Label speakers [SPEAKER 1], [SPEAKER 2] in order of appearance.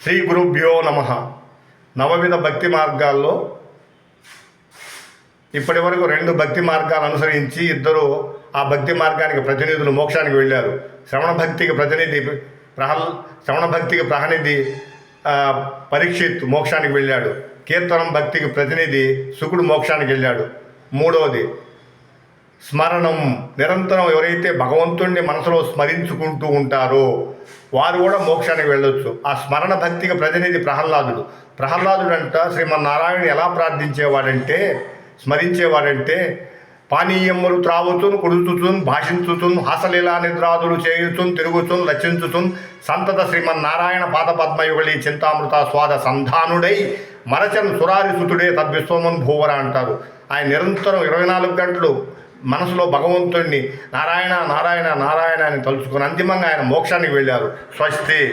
[SPEAKER 1] శ్రీ గురుభ్యో నమః. నవవిధ భక్తి మార్గాల్లో ఇప్పటి వరకు 2 భక్తి మార్గాలు అనుసరించి ఇద్దరు ఆ భక్తి మార్గానికి ప్రతినిధులు మోక్షానికి వెళ్ళారు. శ్రవణ భక్తికి ప్రతినిధి పరీక్షిత్ మోక్షానికి వెళ్ళాడు. కీర్తనం భక్తికి ప్రతినిధి శుకుడు మోక్షానికి వెళ్ళాడు. మూడవది స్మరణం. నిరంతరం ఎవరైతే భగవంతుణ్ణి మనసులో స్మరించుకుంటూ ఉంటారో వారు కూడా మోక్షానికి వెళ్ళొచ్చు. ఆ స్మరణ భక్తికి ప్రతినిధి ప్రహ్లాదుడు అంట శ్రీమన్నారాయణ ఎలా స్మరించేవాడంటే పానీయములు త్రావుతున్, కుడుచుతున్, భాషించుతున్, హాసలీలా నిద్రాదులు చేయుచున్, తిరుగుచున్, లక్షించుచున్, సంతత శ్రీమన్నారాయణ పాదపద్మయుగళి చింతామృత స్వాద సంధానుడై మరచన్ సురారి సుతుడే తద్విశ్వమన్ భూవర అంటారు. ఆయన నిరంతరం 24 గంటలు మనసులో భగవంతుడిని నారాయణ నారాయణ నారాయణ అని తలుచుకుని అంతిమంగా ఆయన మోక్షానికి వెళ్ళారు. స్వస్తి.